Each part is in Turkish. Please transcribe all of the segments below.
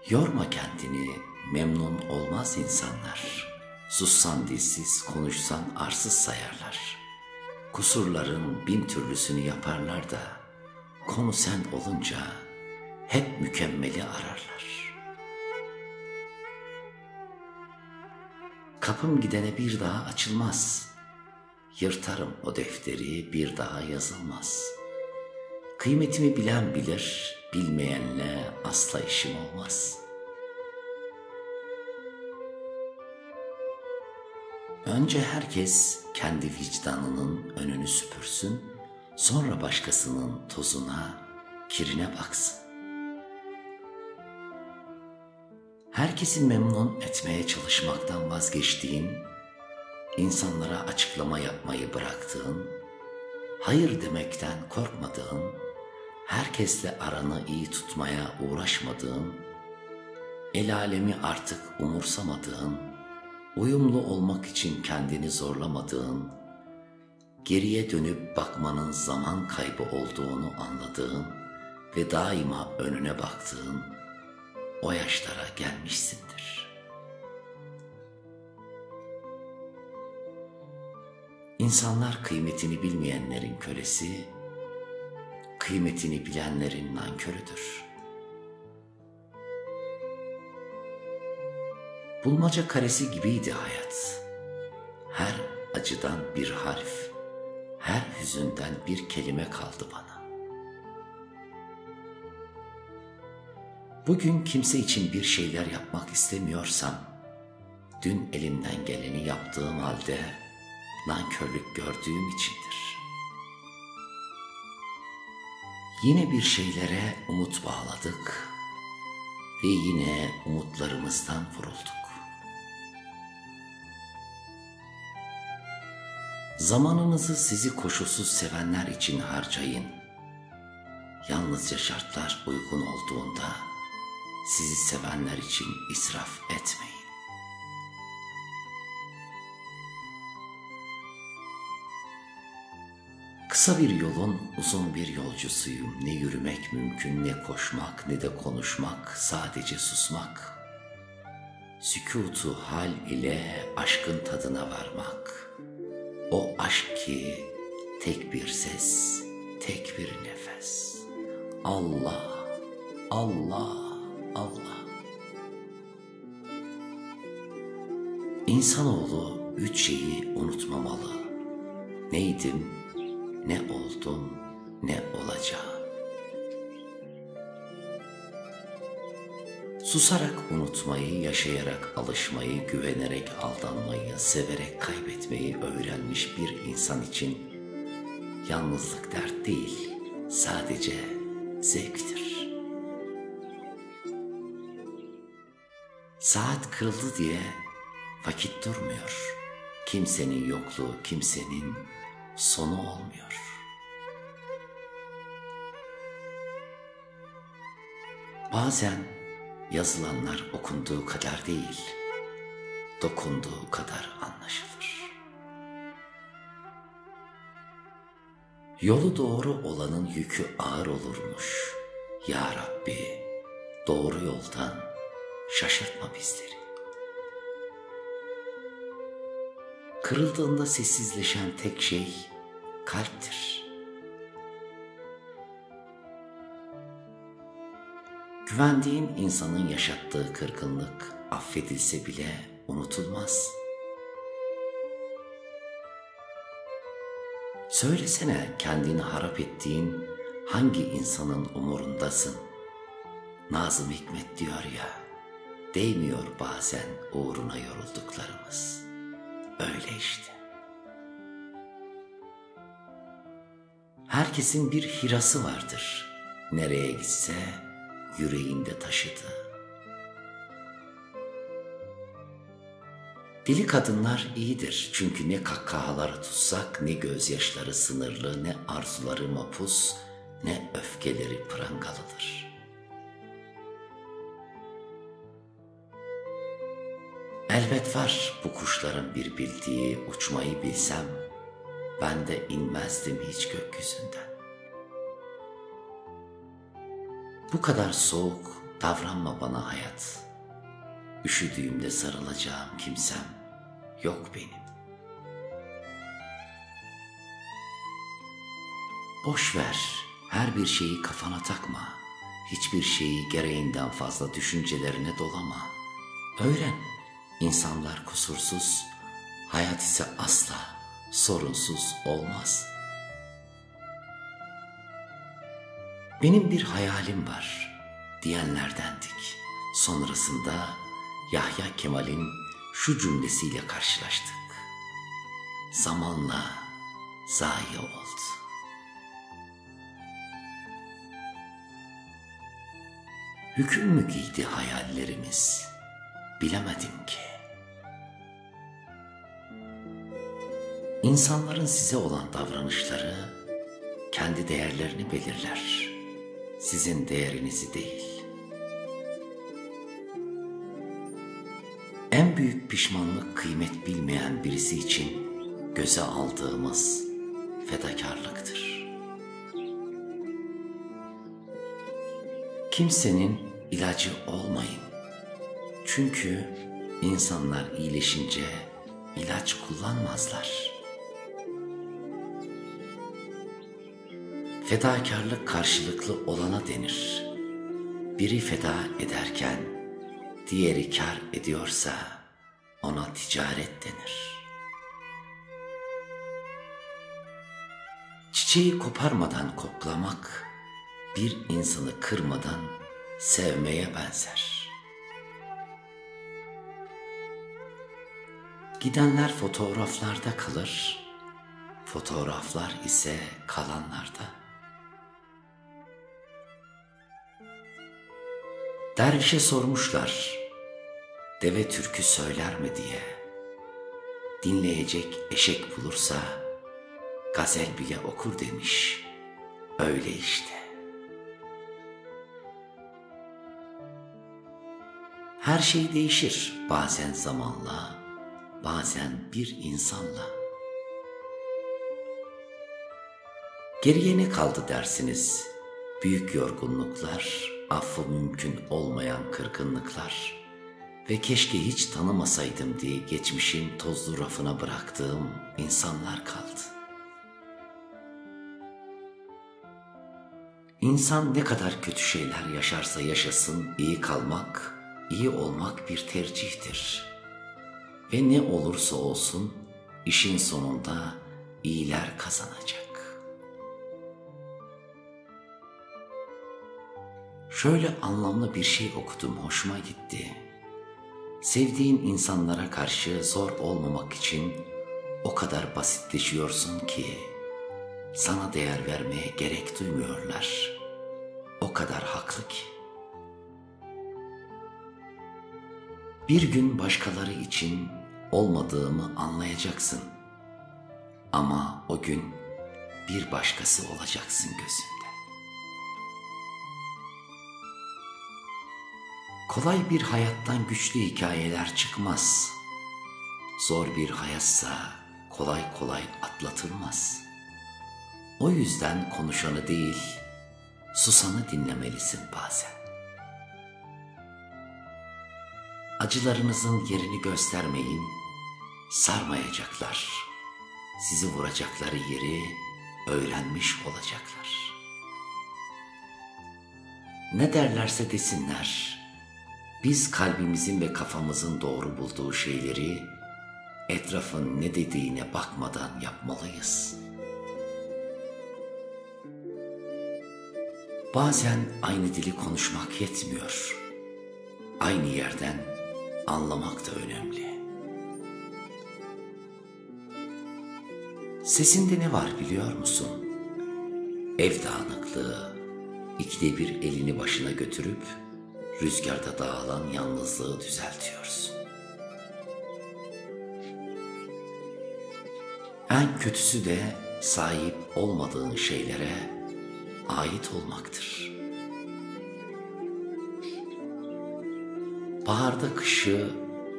Yorma kendini, memnun olmaz insanlar. Sussan dilsiz, konuşsan arsız sayarlar. Kusurların bin türlüsünü yaparlar da, konu sen olunca hep mükemmeli ararlar. Kapım gidene bir daha açılmaz. Yırtarım o defteri, bir daha yazılmaz. Kıymetimi bilen bilir, bilmeyenle asla işim olmaz. Önce herkes kendi vicdanının önünü süpürsün, sonra başkasının tozuna, kirine baksın. Herkesi memnun etmeye çalışmaktan vazgeçtiğin, insanlara açıklama yapmayı bıraktığın, hayır demekten korkmadığın, herkesle aranı iyi tutmaya uğraşmadığın, el alemi artık umursamadığın, uyumlu olmak için kendini zorlamadığın, geriye dönüp bakmanın zaman kaybı olduğunu anladığın ve daima önüne baktığın o yaşlara gelmişsindir. İnsanlar kıymetini bilmeyenlerin kölesi, kıymetini bilenlerin nankörüdür. Bulmaca karesi gibiydi hayat. Her acıdan bir harf, her hüzünden bir kelime kaldı bana. Bugün kimse için bir şeyler yapmak istemiyorsam, dün elimden geleni yaptığım halde nankörlük gördüğüm içindir. Yine bir şeylere umut bağladık ve yine umutlarımızdan vurulduk. Zamanınızı sizi koşulsuz sevenler için harcayın. Yalnızca şartlar uygun olduğunda sizi sevenler için israf etmeyin. Kısa bir yolun uzun bir yolcusuyum. Ne yürümek mümkün, ne koşmak, ne de konuşmak, sadece susmak. Sükutu hal ile aşkın tadına varmak. O aşk ki tek bir ses, tek bir nefes. Allah, Allah, Allah. İnsanoğlu üç şeyi unutmamalı. Neydim, ne oldum, ne olacağım. Susarak unutmayı, yaşayarak alışmayı, güvenerek aldanmayı, severek kaybetmeyi öğrenmiş bir insan için yalnızlık dert değil, sadece zevktir. Saat kırıldı diye vakit durmuyor. Kimsenin yokluğu kimsenin sonu olmuyor. Bazen yazılanlar okunduğu kadar değil, dokunduğu kadar anlaşılır. Yolu doğru olanın yükü ağır olurmuş. Ya Rabbi, doğru yoldan şaşırtma bizleri. Kırıldığında sessizleşen tek şey kalptir. Güvendiğin insanın yaşattığı kırgınlık affedilse bile unutulmaz. Söylesene, kendini harap ettiğin hangi insanın umurundasın? Nazım Hikmet diyor ya, değmiyor bazen uğruna yorulduklarımız. Öyle işte. Herkesin bir hirası vardır. Nereye gitse yüreğinde taşıdı. Deli kadınlar iyidir çünkü ne kahkahaları tutsak, ne gözyaşları sınırlı, ne arzuları mapus, ne öfkeleri prangalıdır. Elbet var bu kuşların bir bildiği, uçmayı bilsem ben de inmezdim hiç gökyüzünden. Bu kadar soğuk davranma bana hayat. Üşüdüğümde sarılacağım kimsem yok benim. Boş ver, her bir şeyi kafana takma. Hiçbir şeyi gereğinden fazla düşüncelerine dolama. Öğren, insanlar kusursuz, hayat ise asla sorunsuz olmaz. Benim bir hayalim var diyenlerdendik. Sonrasında Yahya Kemal'in şu cümlesiyle karşılaştık. Zamanla zayi oldu. Hüküm mü giydi hayallerimiz? Bilemedim ki. İnsanların size olan davranışları kendi değerlerini belirler. Sizin değerinizi değil. En büyük pişmanlık kıymet bilmeyen birisi için göze aldığımız fedakarlıktır. Kimsenin ilacı olmayın. Çünkü insanlar iyileşince ilaç kullanmazlar. Fedakarlık karşılıklı olana denir. Biri feda ederken diğeri kar ediyorsa ona ticaret denir. Çiçeği koparmadan koklamak, bir insanı kırmadan sevmeye benzer. Gidenler fotoğraflarda kalır, fotoğraflar ise kalanlarda. Dervişe sormuşlar, deve türkü söyler mi diye. Dinleyecek eşek bulursa gazel bile okur demiş. Öyle işte. Her şey değişir, bazen zamanla, bazen bir insanla. Geriye ne kaldı dersiniz? Büyük yorgunluklar, affı mümkün olmayan kırgınlıklar ve keşke hiç tanımasaydım diye geçmişin tozlu rafına bıraktığım insanlar kaldı. İnsan ne kadar kötü şeyler yaşarsa yaşasın iyi kalmak, iyi olmak bir tercihtir. Ve ne olursa olsun işin sonunda iyiler kazanacak. Şöyle anlamlı bir şey okudum, hoşuma gitti. Sevdiğin insanlara karşı zor olmamak için o kadar basitleşiyorsun ki sana değer vermeye gerek duymuyorlar. O kadar haklı ki. Bir gün başkaları için olmadığımı anlayacaksın. Ama o gün bir başkası olacaksın gözümde. Kolay bir hayattan güçlü hikayeler çıkmaz. Zor bir hayatsa kolay kolay atlatılmaz. O yüzden konuşanı değil, susanı dinlemelisin bazen. Acılarınızın yerini göstermeyin, sarmayacaklar. Sizi vuracakları yeri öğrenmiş olacaklar. Ne derlerse desinler, biz kalbimizin ve kafamızın doğru bulduğu şeyleri etrafın ne dediğine bakmadan yapmalıyız. Bazen aynı dili konuşmak yetmiyor. Aynı yerden anlamak da önemli. Sesinde ne var biliyor musun? Ev dağınıklığı, ikide bir elini başına götürüp rüzgarda dağılan yalnızlığı düzeltiyorsun. En kötüsü de sahip olmadığın şeylere ait olmaktır. Baharda kışı,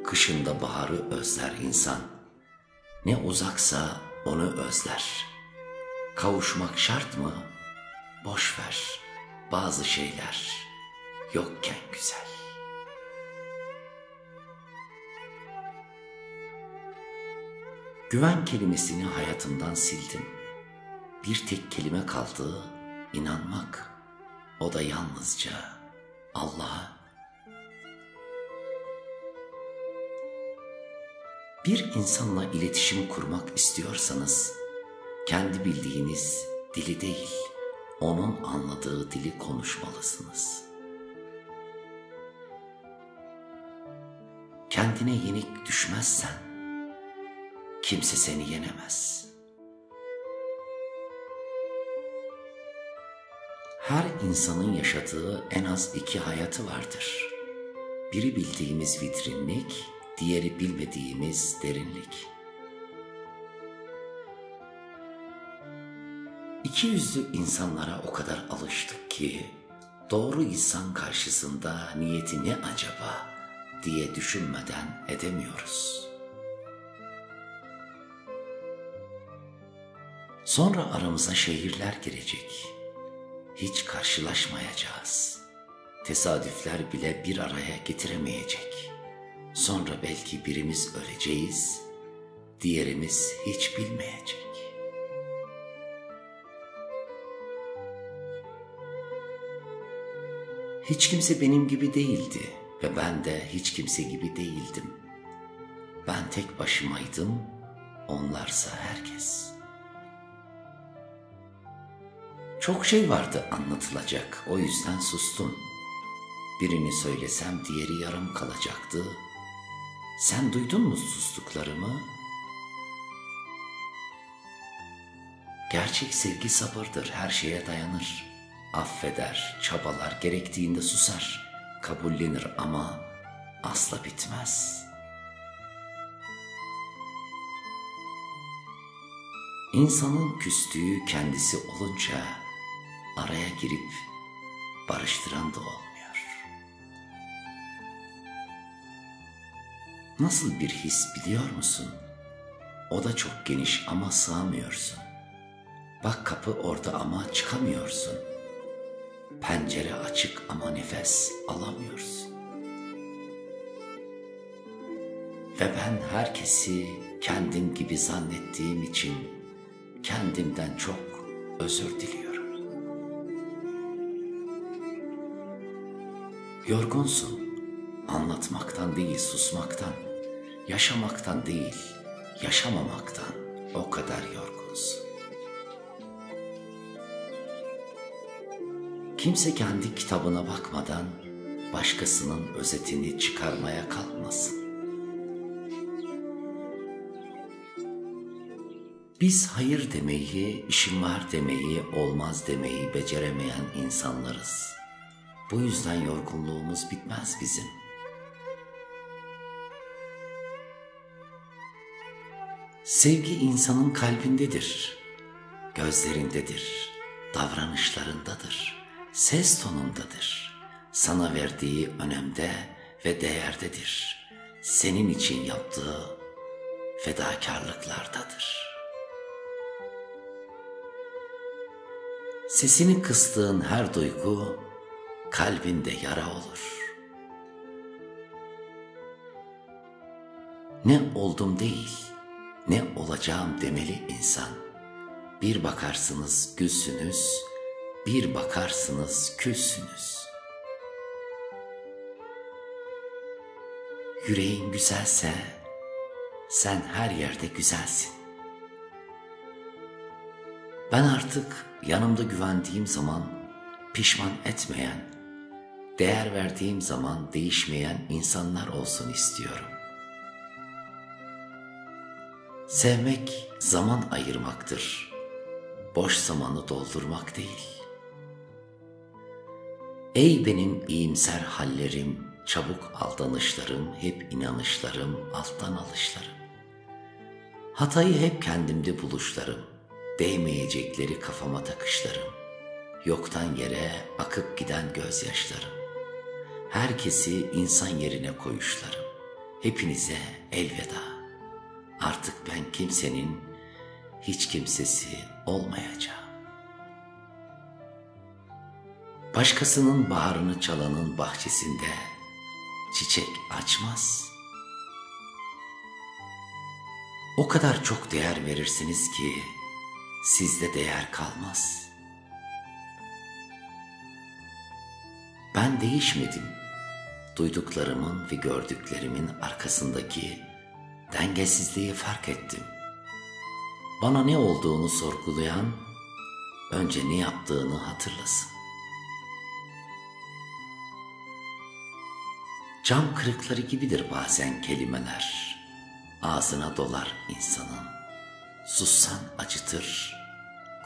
kışında baharı özler insan. Ne uzaksa onu özler. Kavuşmak şart mı? Boş ver, bazı şeyler yokken güzel. Güven kelimesini hayatımdan sildim. Bir tek kelime kaldı, inanmak. O da yalnızca Allah'a. Bir insanla iletişim kurmak istiyorsanız, kendi bildiğiniz dili değil, onun anladığı dili konuşmalısınız. Kendine yenik düşmezsen, kimse seni yenemez. Her insanın yaşadığı en az 2 hayatı vardır. Biri bildiğimiz vitrinlik, diğeri bilmediğimiz derinlik. İkiyüzlü insanlara o kadar alıştık ki, doğru insan karşısında niyeti ne acaba diye düşünmeden edemiyoruz. Sonra aramıza şehirler girecek. Hiç karşılaşmayacağız. Tesadüfler bile bir araya getiremeyecek. Sonra belki birimiz öleceğiz, diğerimiz hiç bilmeyecek. Hiç kimse benim gibi değildi ve ben de hiç kimse gibi değildim. Ben tek başımaydım, onlarsa herkes. Çok şey vardı anlatılacak, o yüzden sustum. Birini söylesem diğeri yarım kalacaktı. Sen duydun mu sustuklarımı? Gerçek sevgi sabırdır, her şeye dayanır. Affeder, çabalar, gerektiğinde susar. Kabullenir ama asla bitmez. İnsanın küstüğü kendisi olunca araya girip barıştıran da olmuyor. Nasıl bir his biliyor musun? O da çok geniş ama sığamıyorsun. Bak kapı orada ama çıkamıyorsun. Pencere açık ama nefes alamıyorsun. Ve ben herkesi kendim gibi zannettiğim için kendimden çok özür diliyorum. Yorgunsun, anlatmaktan değil susmaktan, yaşamaktan değil yaşamamaktan o kadar yorgunsun. Kimse kendi kitabına bakmadan başkasının özetini çıkarmaya kalkmasın. Biz hayır demeyi, işim var demeyi, olmaz demeyi beceremeyen insanlarız. Bu yüzden yorgunluğumuz bitmez bizim. Sevgi insanın kalbindedir, gözlerindedir, davranışlarındadır, ses tonundadır, sana verdiği önemde ve değerdedir, senin için yaptığı fedakarlıklardadır. Sesini kıstığın her duygu kalbinde yara olur. Ne oldum değil, ne olacağım demeli insan. Bir bakarsınız gülsünüz, bir bakarsınız külsünüz. Yüreğin güzelse sen her yerde güzelsin. Ben artık yanımda güvendiğim zaman pişman etmeyen, değer verdiğim zaman değişmeyen insanlar olsun istiyorum. Sevmek zaman ayırmaktır, boş zamanı doldurmak değil. Ey benim iyimser hallerim, çabuk aldanışlarım, hep inanışlarım, alttan alışlarım. Hatayı hep kendimde buluşlarım, değmeyecekleri kafama takışlarım. Yoktan yere akıp giden gözyaşlarım. Herkesi insan yerine koyuşlarım. Hepinize elveda. Artık ben kimsenin hiç kimsesi olmayacağım. Başkasının baharını çalanın bahçesinde çiçek açmaz. O kadar çok değer verirsiniz ki sizde değer kalmaz. Ben değişmedim. Duyduklarımın ve gördüklerimin arkasındaki dengesizliği fark ettim. Bana ne olduğunu sorgulayan önce ne yaptığını hatırlasın. Cam kırıkları gibidir bazen kelimeler. Ağzına dolar insanın. Sussan acıtır,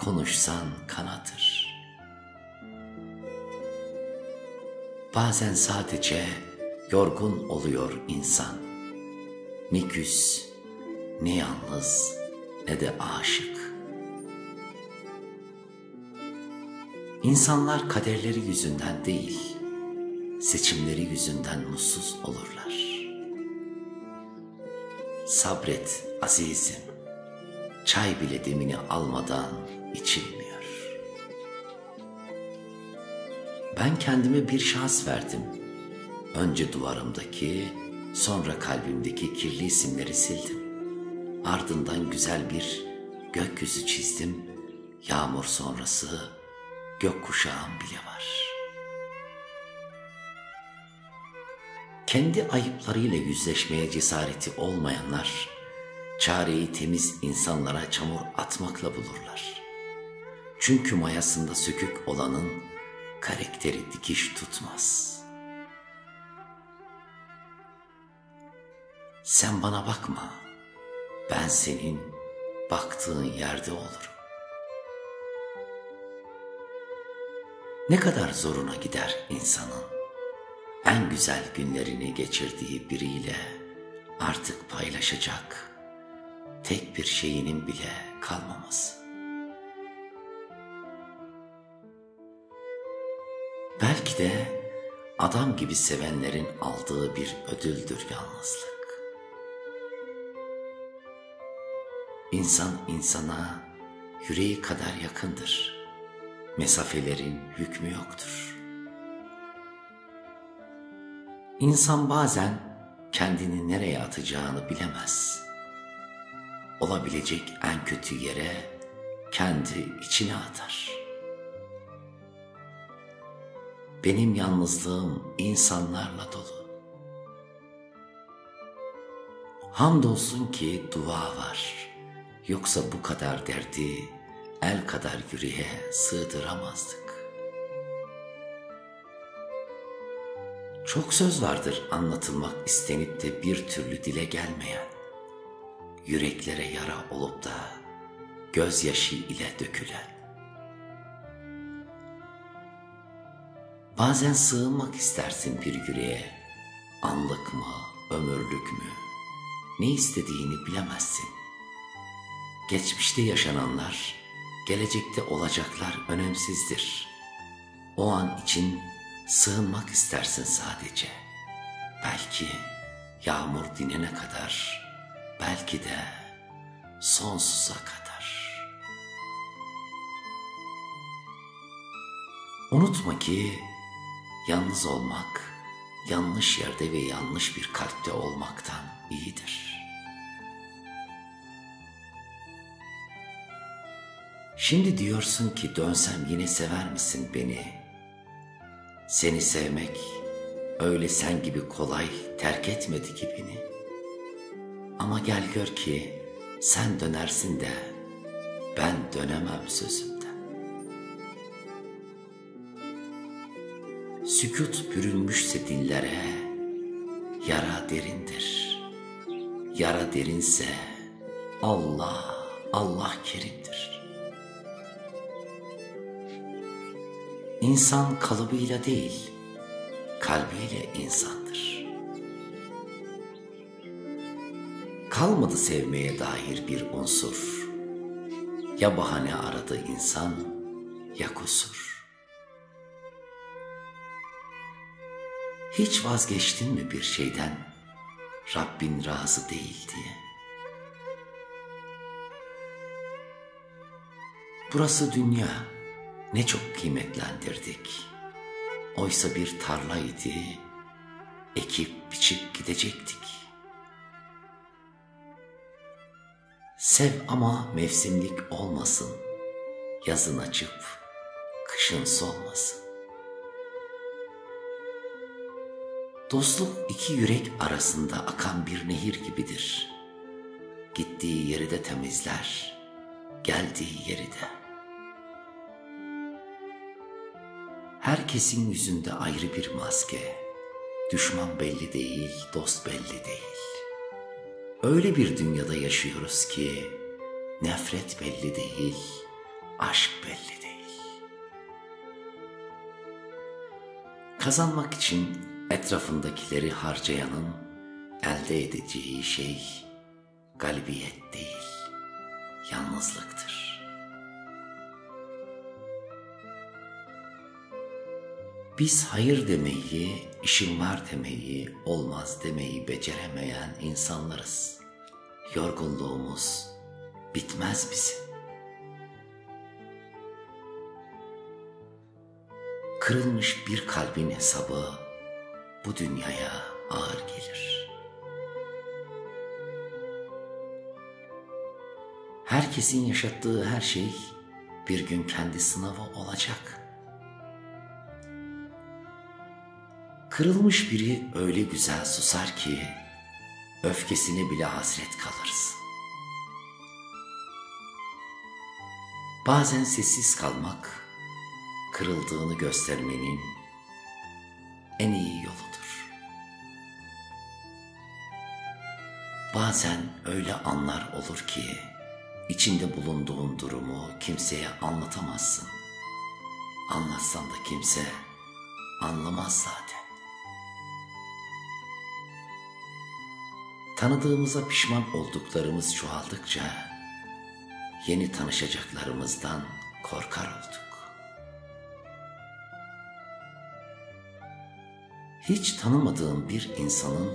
konuşsan kanatır. Bazen sadece yorgun oluyor insan. Ne küs, ne yalnız, ne de aşık. İnsanlar kaderleri yüzünden değil, seçimleri yüzünden mutsuz olurlar. Sabret azizim, çay bile demini almadan içilmiyor. Ben kendime bir şans verdim. Önce duvarımdaki, sonra kalbimdeki kirli isimleri sildim. Ardından güzel bir gökyüzü çizdim. Yağmur sonrası gökkuşağım bile var. Kendi ayıplarıyla yüzleşmeye cesareti olmayanlar, çareyi temiz insanlara çamur atmakla bulurlar. Çünkü mayasında sökük olanın karakteri dikiş tutmaz. Sen bana bakma, ben senin baktığın yerde olurum. Ne kadar zoruna gider insanın en güzel günlerini geçirdiği biriyle artık paylaşacak tek bir şeyinin bile kalmaması. Belki de adam gibi sevenlerin aldığı bir ödüldür yalnızlık. İnsan insana yüreği kadar yakındır. Mesafelerin hükmü yoktur. İnsan bazen kendini nereye atacağını bilemez. Olabilecek en kötü yere kendi içine atar. Benim yalnızlığım insanlarla dolu. Hamdolsun ki dua var. Yoksa bu kadar derdi el kadar yüreğe sığdıramazdık. Çok söz vardır anlatılmak istenip de bir türlü dile gelmeyen. Yüreklere yara olup da gözyaşı ile dökülen. Bazen sığınmak istersin bir yüreğe. Anlık mı, ömürlük mü? Ne istediğini bilemezsin. Geçmişte yaşananlar, gelecekte olacaklar önemsizdir. O an için sığınmak istersin sadece. Belki yağmur dinene kadar, belki de sonsuza kadar. Unutma ki yalnız olmak, yanlış yerde ve yanlış bir kalpte olmaktan iyidir. Şimdi diyorsun ki dönsem yine sever misin beni? Seni sevmek öyle sen gibi kolay terk etmedi ki beni. Ama gel gör ki sen dönersin de ben dönemem sözümden. Sükût bürünmüşse dillere yara derindir. Yara derinse Allah, Allah kerimdir. İnsan kalıbıyla değil, kalbiyle insandır. Kalmadı sevmeye dair bir unsur. Ya bahane aradı insan, ya kusur. Hiç vazgeçtin mi bir şeyden, Rabbin razı değil diye? Burası dünya, ne çok kıymetlendirdik. Oysa bir tarlaydı, ekip biçip gidecektik. Sev ama mevsimlik olmasın, yazın açıp kışın solmasın. Dostluk iki yürek arasında akan bir nehir gibidir. Gittiği yeri de temizler, geldiği yeri de. Herkesin yüzünde ayrı bir maske. Düşman belli değil, dost belli değil. Öyle bir dünyada yaşıyoruz ki nefret belli değil, aşk belli değil. Kazanmak için etrafındakileri harcayanın elde edeceği şey galibiyet değil, yalnızlıktır. Biz hayır demeyi, işim var demeyi, olmaz demeyi beceremeyen insanlarız. Yorgunluğumuz bitmez bizim. Kırılmış bir kalbin hesabı bu dünyaya ağır gelir. Herkesin yaşattığı her şey bir gün kendi sınavı olacak. Kırılmış biri öyle güzel susar ki öfkesine bile hasret kalırız. Bazen sessiz kalmak, kırıldığını göstermenin en iyi yoludur. Bazen öyle anlar olur ki içinde bulunduğun durumu kimseye anlatamazsın. Anlatsan da kimse anlamaz zaten. Tanıdığımıza pişman olduklarımız çoğaldıkça yeni tanışacaklarımızdan korkar olduk. Hiç tanımadığım bir insanın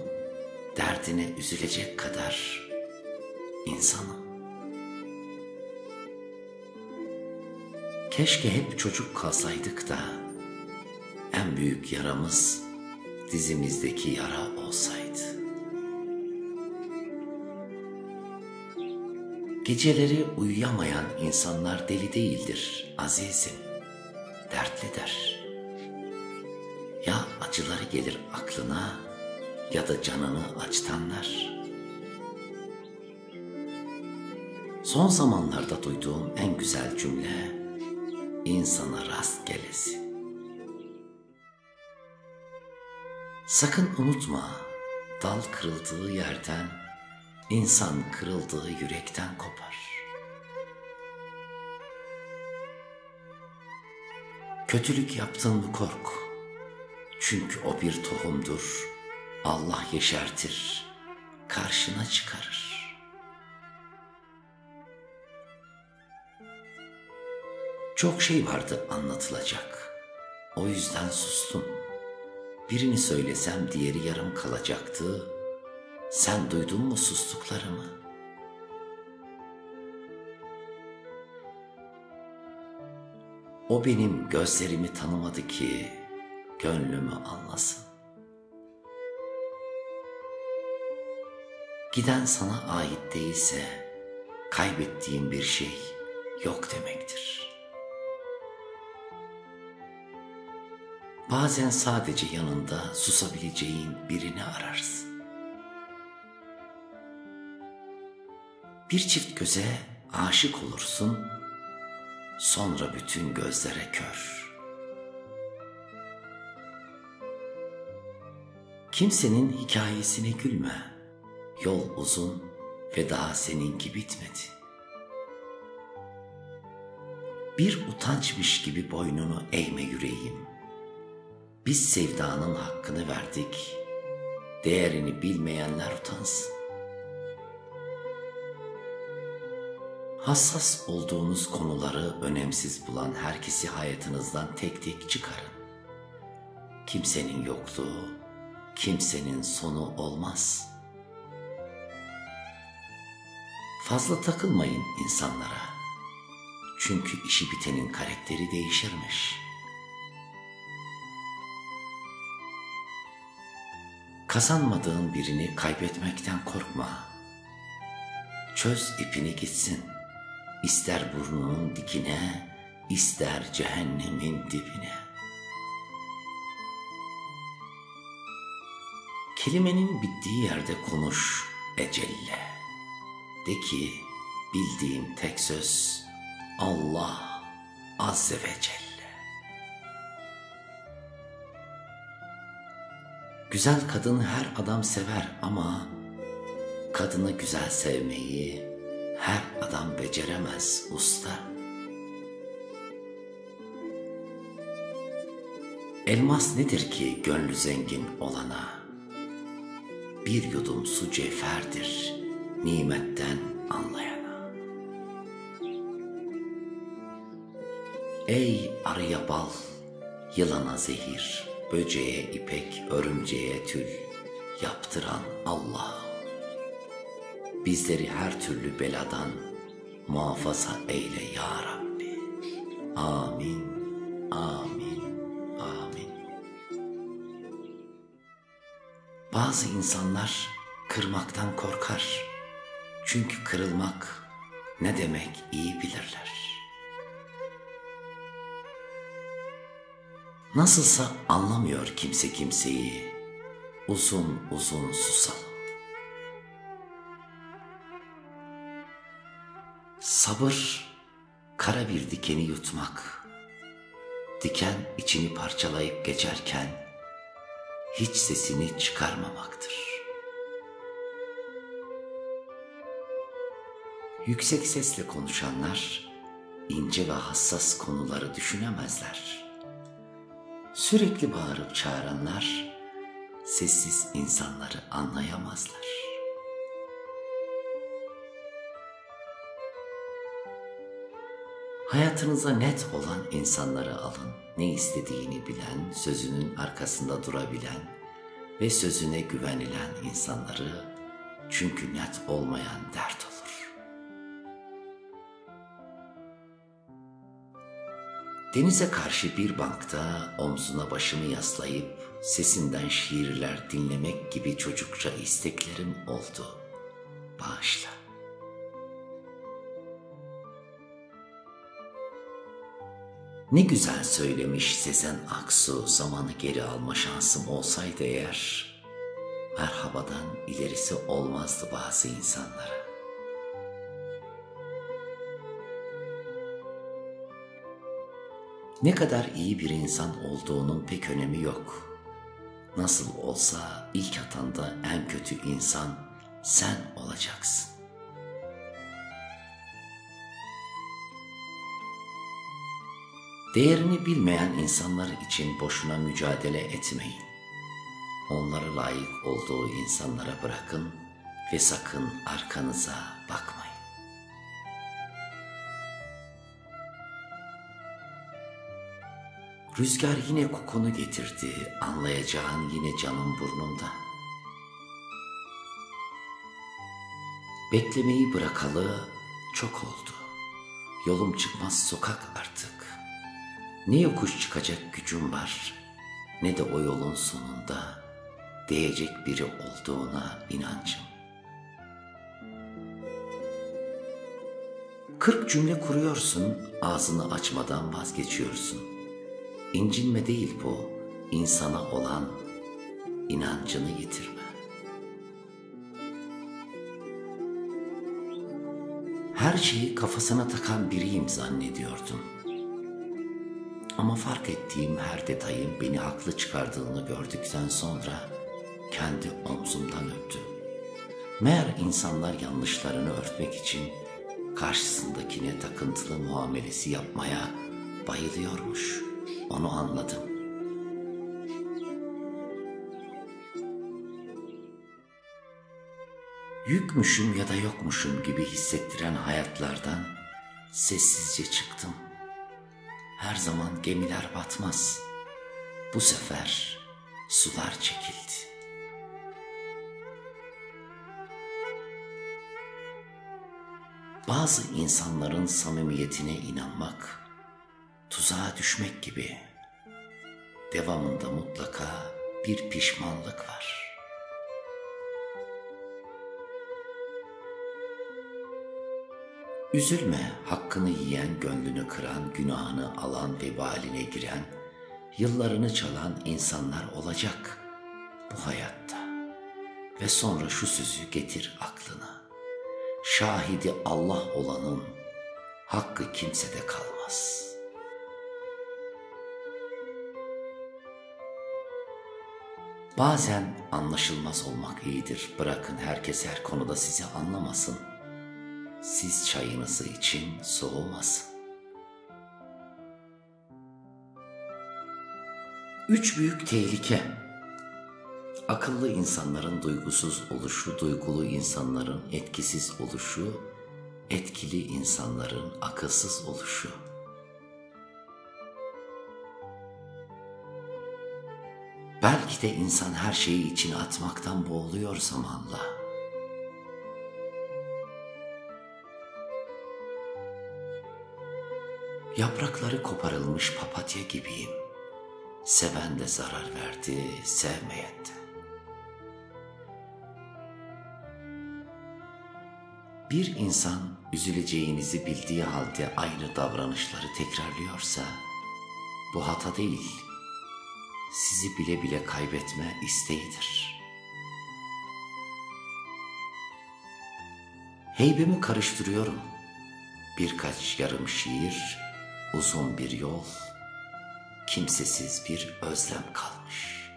derdine üzülecek kadar insanım. Keşke hep çocuk kalsaydık da en büyük yaramız dizimizdeki yara olsaydı. Geceleri uyuyamayan insanlar deli değildir azizim, dertlidir. Ya acıları gelir aklına ya da canını acıtanlar. Son zamanlarda duyduğum en güzel cümle insana rast gelesi. Sakın unutma, dal kırıldığı yerden, İnsan kırıldığı yürekten kopar. Kötülük yaptın mı kork. Çünkü o bir tohumdur. Allah yeşertir, karşına çıkarır. Çok şey vardı anlatılacak. O yüzden sustum. Birini söylesem diğeri yarım kalacaktı. Sen duydun mu sustuklarımı? O benim gözlerimi tanımadı ki gönlümü anlasın. Giden sana ait değilse kaybettiğin bir şey yok demektir. Bazen sadece yanında susabileceğin birini ararsın. Bir çift göze aşık olursun, sonra bütün gözlere kör. Kimsenin hikayesine gülme, yol uzun ve daha seninki bitmedi. Bir utançmış gibi boynunu eğme yüreğim. Biz sevdanın hakkını verdik, değerini bilmeyenler utansın. Hassas olduğunuz konuları önemsiz bulan herkesi hayatınızdan tek tek çıkarın. Kimsenin yokluğu, kimsenin sonu olmaz. Fazla takılmayın insanlara. Çünkü işi bitenin karakteri değişirmiş. Kazanmadığın birini kaybetmekten korkma. Çöz ipini gitsin. İster burnunun dikine, ister cehennemin dibine. Kelimenin bittiği yerde konuş ecelle. De ki bildiğim tek söz Allah Azze ve Celle. Güzel kadını her adam sever ama kadını güzel sevmeyi her adam beceremez usta. Elmas nedir ki gönlü zengin olana? Bir yudum su cevherdir nimetten anlayana. Ey arıya bal, yılana zehir, böceğe ipek, örümceğe tül yaptıran Allah. Bizleri her türlü beladan muhafaza eyle ya Rabbi. Amin, amin, amin. Bazı insanlar kırmaktan korkar. Çünkü kırılmak ne demek iyi bilirler. Nasılsa anlamıyor kimse kimseyi, uzun uzun susalım. Sabır, kara bir dikeni yutmak, diken içini parçalayıp geçerken hiç sesini çıkarmamaktır. Yüksek sesle konuşanlar ince ve hassas konuları düşünemezler. Sürekli bağırıp çağıranlar sessiz insanları anlayamazlar. Hayatınıza net olan insanları alın. Ne istediğini bilen, sözünün arkasında durabilen ve sözüne güvenilen insanları, çünkü net olmayan dert olur. Denize karşı bir bankta omzuna başımı yaslayıp sesinden şiirler dinlemek gibi çocukça isteklerim oldu. Bağışla. Ne güzel söylemiş Sezen Aksu, zamanı geri alma şansım olsaydı eğer, merhabadan ilerisi olmazdı bazı insanlara. Ne kadar iyi bir insan olduğunun pek önemi yok. Nasıl olsa ilk atanda en kötü insan sen olacaksın. Değerini bilmeyen insanlar için boşuna mücadele etmeyin. Onları layık olduğu insanlara bırakın ve sakın arkanıza bakmayın. Rüzgar yine kokunu getirdi, anlayacağın yine canım burnumda. Beklemeyi bırakalı çok oldu. Yolum çıkmaz sokak artık. Ne yokuş çıkacak gücüm var, ne de o yolun sonunda değecek biri olduğuna inancım. 40 cümle kuruyorsun, ağzını açmadan vazgeçiyorsun. İncinme değil bu, insana olan inancını yitirme. Her şeyi kafasına takan biriyim zannediyordum. Ama fark ettiğim her detayın beni haklı çıkardığını gördükten sonra kendi omzumdan öptüm. Meğer insanlar yanlışlarını örtmek için karşısındakine takıntılı muamelesi yapmaya bayılıyormuş. Onu anladım. Yükmüşüm ya da yokmuşum gibi hissettiren hayatlardan sessizce çıktım. Her zaman gemiler batmaz. Bu sefer sular çekildi. Bazı insanların samimiyetine inanmak, tuzağa düşmek gibi. Devamında mutlaka bir pişmanlık var. Üzülme, hakkını yiyen, gönlünü kıran, günahını alan, vebaline giren, yıllarını çalan insanlar olacak bu hayatta. Ve sonra şu sözü getir aklına: şahidi Allah olanın hakkı kimsede kalmaz. Bazen anlaşılmaz olmak iyidir. Bırakın herkes her konuda sizi anlamasın. Siz çayınızı için soğumasın. 3 büyük tehlike: akıllı insanların duygusuz oluşu, duygulu insanların etkisiz oluşu, etkili insanların akılsız oluşu. Belki de insan her şeyi içine atmaktan boğuluyor zamanla. Yaprakları koparılmış papatya gibiyim. Seven de zarar verdi, sevmeyen de. Bir insan üzüleceğinizi bildiği halde aynı davranışları tekrarlıyorsa bu hata değil, sizi bile bile kaybetme isteğidir. Heybemi karıştırıyorum. Birkaç yarım şiir, uzun bir yol, kimsesiz bir özlem kalmış.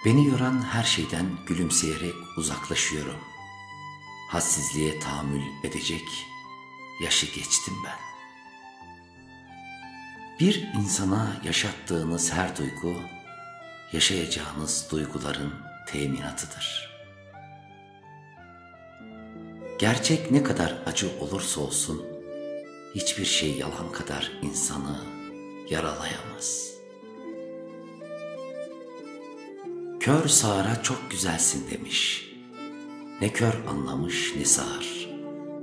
Beni yoran her şeyden gülümseyerek uzaklaşıyorum. Hassizliğe tahammül edecek yaşı geçtim ben. Bir insana yaşattığınız her duygu, yaşayacağınız duyguların teminatıdır. Gerçek ne kadar acı olursa olsun, hiçbir şey yalan kadar insanı yaralayamaz. Kör sağıra çok güzelsin demiş. Ne kör anlamış ne sağır.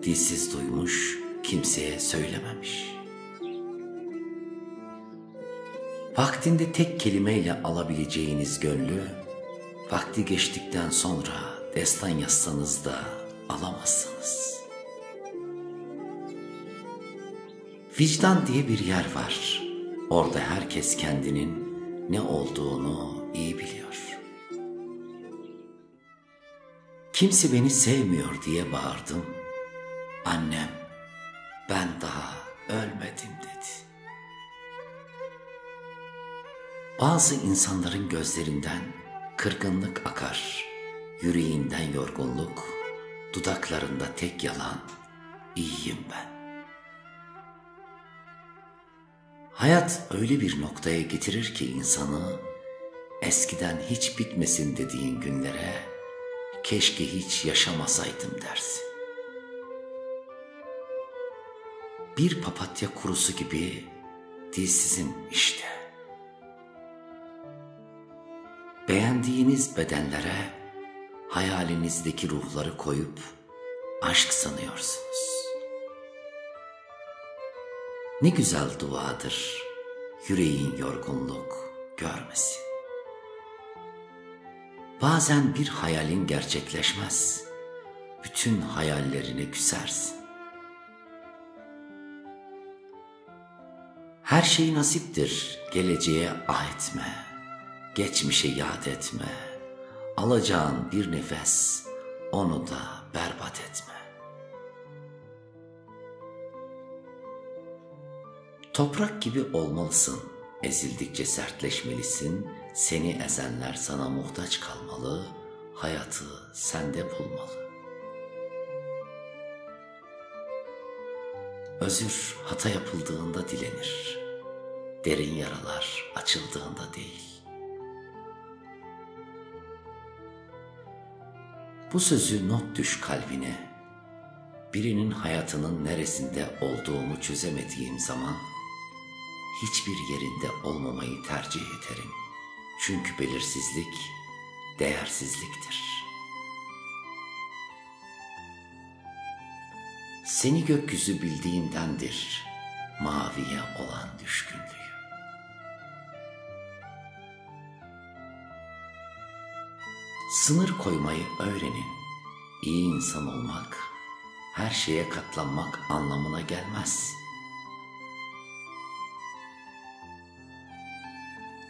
Dilsiz duymuş, kimseye söylememiş. Vaktinde tek kelimeyle alabileceğiniz gönlü, vakti geçtikten sonra destan yazsanız da alamazsınız. Vicdan diye bir yer var. Orada herkes kendinin ne olduğunu iyi biliyor. Kimse beni sevmiyor diye bağırdım. Annem, ben daha ölmedim dedi. Bazı insanların gözlerinden kırgınlık akar, yüreğinden yorgunluk, dudaklarında tek yalan, iyiyim ben. Hayat öyle bir noktaya getirir ki insanı, eskiden hiç bitmesin dediğin günlere, keşke hiç yaşamasaydım dersin. Bir papatya kurusu gibi dilsizim işte. Beğendiğiniz bedenlere hayalinizdeki ruhları koyup aşk sanıyorsunuz. Ne güzel duadır yüreğin yorgunluk görmesin. Bazen bir hayalin gerçekleşmez, bütün hayallerine küsersin. Her şey nasiptir, geleceğe ah etme, geçmişe yad etme, alacağın bir nefes, onu da berbat etme. Toprak gibi olmalısın, ezildikçe sertleşmelisin, seni ezenler sana muhtaç kalmalı, hayatı sende bulmalı. Özür hata yapıldığında dilenir, derin yaralar açıldığında değil. Bu sözü not düş kalbine, birinin hayatının neresinde olduğumu çözemediğim zaman, hiçbir yerinde olmamayı tercih ederim. Çünkü belirsizlik değersizliktir. Seni gökyüzü bildiğindendir maviye olan düşkünlüğü. Sınır koymayı öğrenin. İyi insan olmak her şeye katlanmak anlamına gelmez.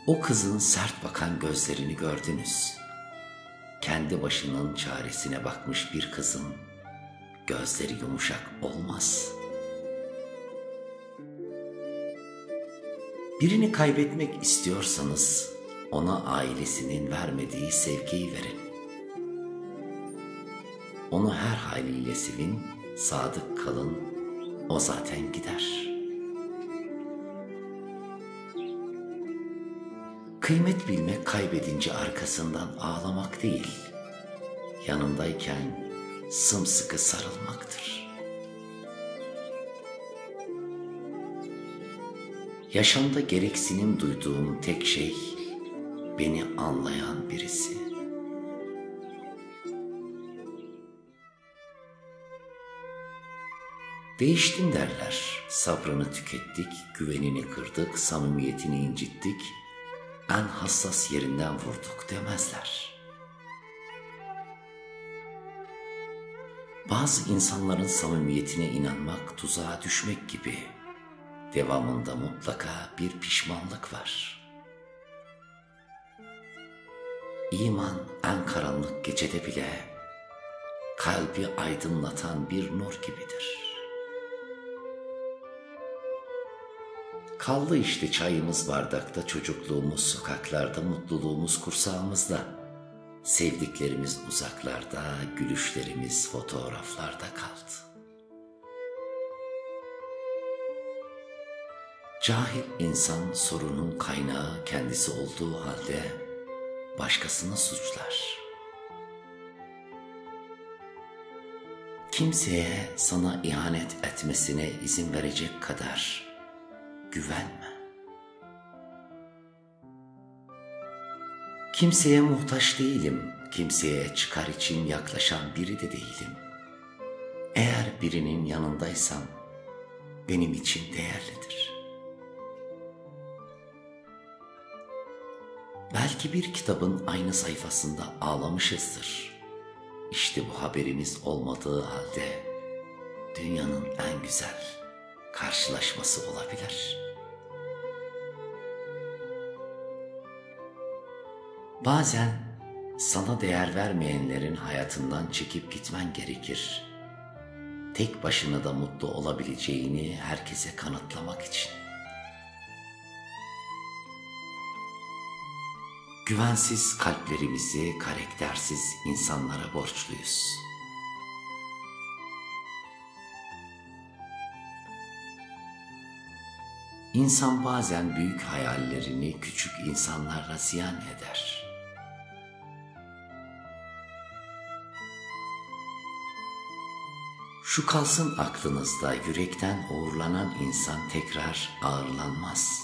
O kızın sert bakan gözlerini gördünüz. Kendi başının çaresine bakmış bir kızın gözleri yumuşak olmaz. Birini kaybetmek istiyorsanız ona ailesinin vermediği sevgiyi verin. Onu her haliyle sevin, sadık kalın, o zaten gider. Kıymet bilmek kaybedince arkasından ağlamak değil, yanındayken sımsıkı sarılmaktır. Yaşamda gereksinim duyduğum tek şey, beni anlayan birisi. Değiştin derler, sabrını tükettik, güvenini kırdık, samimiyetini incittik, en hassas yerinden vurduk demezler. Bazı insanların samimiyetine inanmak tuzağa düşmek gibi, devamında mutlaka bir pişmanlık var. İman en karanlık gecede bile kalbi aydınlatan bir nur gibidir. Kaldı işte çayımız bardakta, çocukluğumuz sokaklarda, mutluluğumuz kursağımızda. Sevdiklerimiz uzaklarda, gülüşlerimiz fotoğraflarda kaldı. Cahil insan sorunun kaynağı kendisi olduğu halde başkasını suçlar. Kimseye sana ihanet etmesine izin verecek kadar güvenme. Kimseye muhtaç değilim, kimseye çıkar için yaklaşan biri de değilim. Eğer birinin yanındaysam benim için değerlidir. Belki bir kitabın aynı sayfasında ağlamışızdır. İşte bu haberimiz olmadığı halde dünyanın en güzel karşılaşması olabilir. Bazen sana değer vermeyenlerin hayatından çekip gitmen gerekir. Tek başına da mutlu olabileceğini herkese kanıtlamak için. Güvensiz kalplerimizi karaktersiz insanlara borçluyuz. İnsan bazen büyük hayallerini küçük insanlarla ziyan eder. Şu kalsın aklınızda, yürekten uğurlanan insan tekrar ağırlanmaz.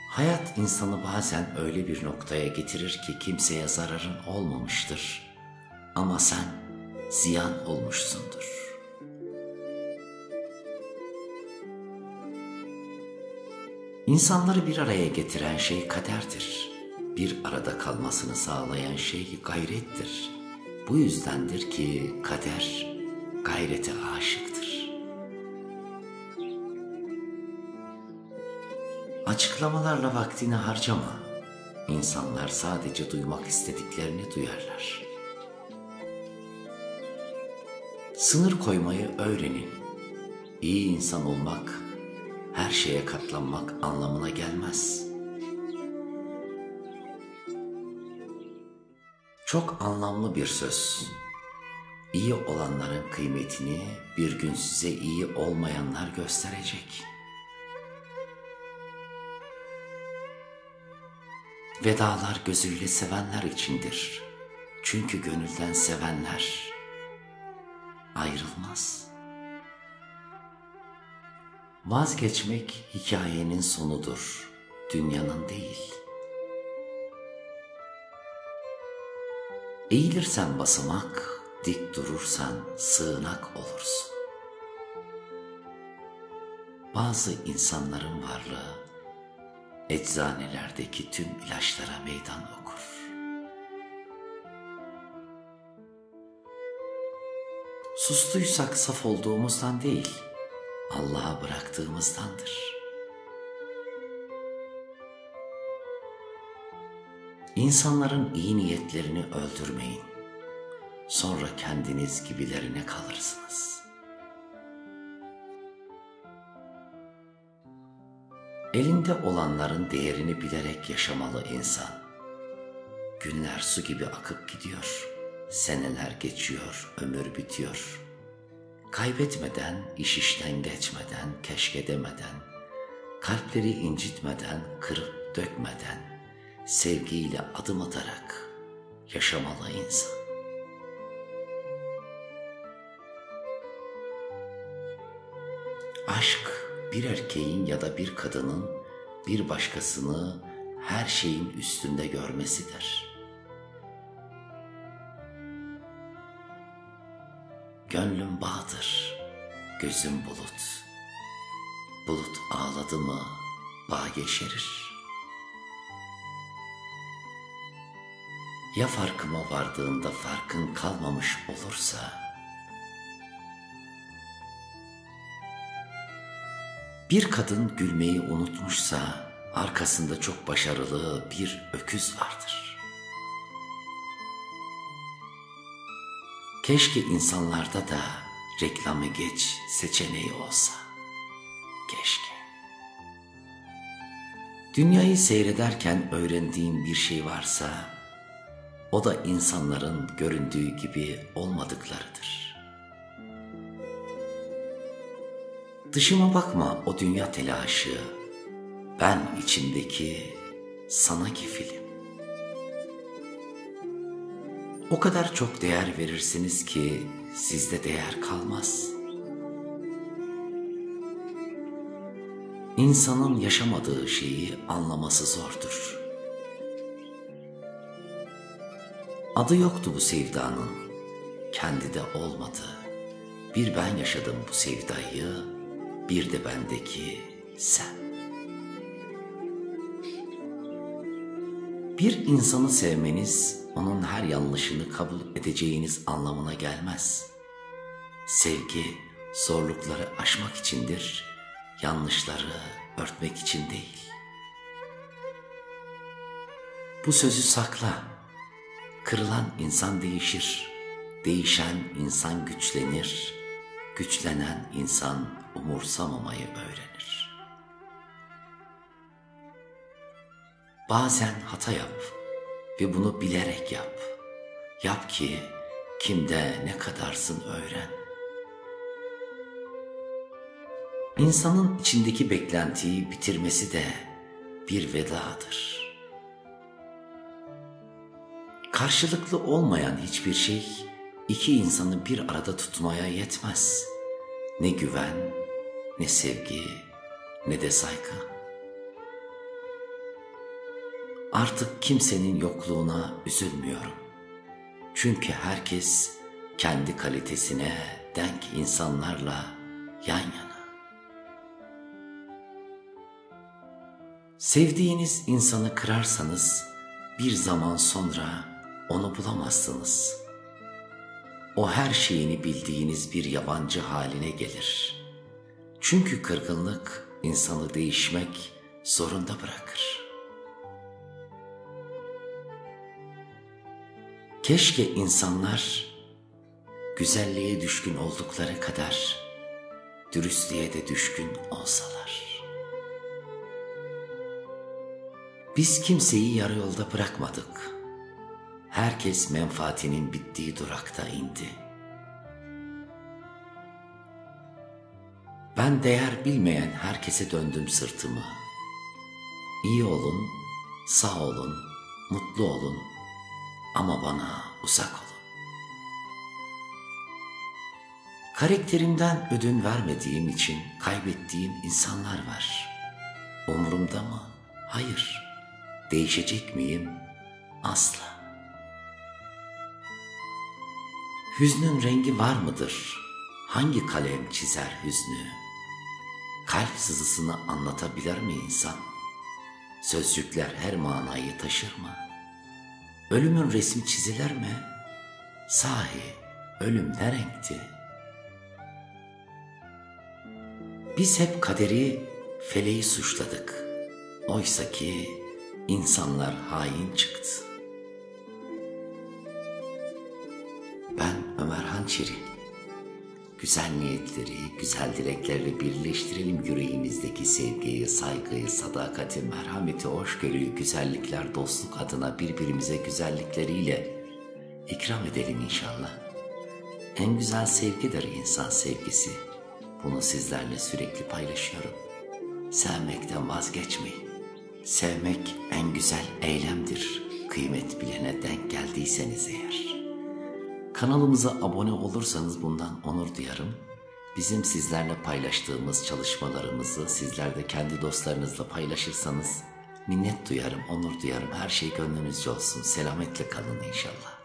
Hayat insanı bazen öyle bir noktaya getirir ki kimseye zararın olmamıştır. Ama sen ziyan olmuşsundur. İnsanları bir araya getiren şey kaderdir. Bir arada kalmasını sağlayan şey gayrettir. Bu yüzdendir ki kader gayrete aşıktır. Açıklamalarla vaktini harcama. İnsanlar sadece duymak istediklerini duyarlar. Sınır koymayı öğrenin. İyi insan olmak, her şeye katlanmak anlamına gelmez. Çok anlamlı bir söz. İyi olanların kıymetini bir gün size iyi olmayanlar gösterecek. Vedalar gözüyle sevenler içindir. Çünkü gönülden sevenler ayrılmaz. Vazgeçmek hikayenin sonudur, dünyanın değil. Eğilirsen basamak, dik durursan sığınak olursun. Bazı insanların varlığı eczanelerdeki tüm ilaçlara meydan okur. Sustuysak saf olduğumuzdan değil, Allah'a bıraktığımızdandır. İnsanların iyi niyetlerini öldürmeyin. Sonra kendiniz gibilerine kalırsınız. Elinde olanların değerini bilerek yaşamalı insan. Günler su gibi akıp gidiyor. Seneler geçiyor, ömür bitiyor. Kaybetmeden, iş işten geçmeden, keşke demeden, kalpleri incitmeden, kırıp dökmeden, sevgiyle adım atarak yaşamalı insan. Aşk, bir erkeğin ya da bir kadının bir başkasını her şeyin üstünde görmesidir. Gönlüm bağdır, gözüm bulut. Bulut ağladı mı bağ yeşerir. Ya farkıma vardığında farkın kalmamış olursa? Bir kadın gülmeyi unutmuşsa arkasında çok başarılı bir öküz vardır. Keşke insanlarda da reklamı geç seçeneği olsa. Keşke. Dünyayı seyrederken öğrendiğim bir şey varsa, o da insanların göründüğü gibi olmadıklarıdır. Dışıma bakma o dünya telaşı, ben içimdeki sana kefilim. O kadar çok değer verirsiniz ki sizde değer kalmaz. İnsanın yaşamadığı şeyi anlaması zordur. Adı yoktu bu sevdanın, kendi de olmadı. Bir ben yaşadım bu sevdayı, bir de bendeki sen. Bir insanı sevmeniz, onun her yanlışını kabul edeceğiniz anlamına gelmez. Sevgi, zorlukları aşmak içindir, yanlışları örtmek için değil. Bu sözü sakla. Kırılan insan değişir, değişen insan güçlenir, güçlenen insan umursamamayı öğrenir. Bazen hata yap ve bunu bilerek yap. Yap ki kimde ne kadarsın öğren. İnsanın içindeki beklentiyi bitirmesi de bir vedadır. Karşılıklı olmayan hiçbir şey iki insanı bir arada tutmaya yetmez. Ne güven, ne sevgi, ne de saygı. Artık kimsenin yokluğuna üzülmüyorum. Çünkü herkes kendi kalitesine denk insanlarla yan yana. Sevdiğiniz insanı kırarsanız bir zaman sonra onu bulamazsınız. O her şeyini bildiğiniz bir yabancı haline gelir. Çünkü kırgınlık insanı değişmek zorunda bırakır. Keşke insanlar güzelliğe düşkün oldukları kadar dürüstlüğe de düşkün olsalar. Biz kimseyi yarı yolda bırakmadık. Herkes menfaatinin bittiği durakta indi. Ben değer bilmeyen herkese döndüm sırtımı. İyi olun, sağ olun, mutlu olun ama bana uzak olun. Karakterimden ödün vermediğim için kaybettiğim insanlar var. Umurumda mı? Hayır. Değişecek miyim? Asla. Hüznün rengi var mıdır? Hangi kalem çizer hüznü? Kalp sızısını anlatabilir mi insan? Sözcükler her manayı taşır mı? Ölümün resmi çizilir mi? Sahi ölüm ne renkti? Biz hep kaderi, feleği suçladık. Oysa ki insanlar hain çıktı. Ben Ömer Hançeri. Güzel niyetleri, güzel dileklerle birleştirelim yüreğimizdeki sevgiyi, saygıyı, sadakati, merhameti, hoşgörüyü, güzellikler, dostluk adına birbirimize güzellikleriyle ikram edelim inşallah. En güzel sevgidir insan sevgisi. Bunu sizlerle sürekli paylaşıyorum. Sevmekten vazgeçmeyin. Sevmek en güzel eylemdir. Kıymet bilene denk geldiyseniz eğer. Kanalımıza abone olursanız bundan onur duyarım. Bizim sizlerle paylaştığımız çalışmalarımızı sizler de kendi dostlarınızla paylaşırsanız minnet duyarım, onur duyarım. Her şey gönlünüzce olsun. Selametle kalın inşallah.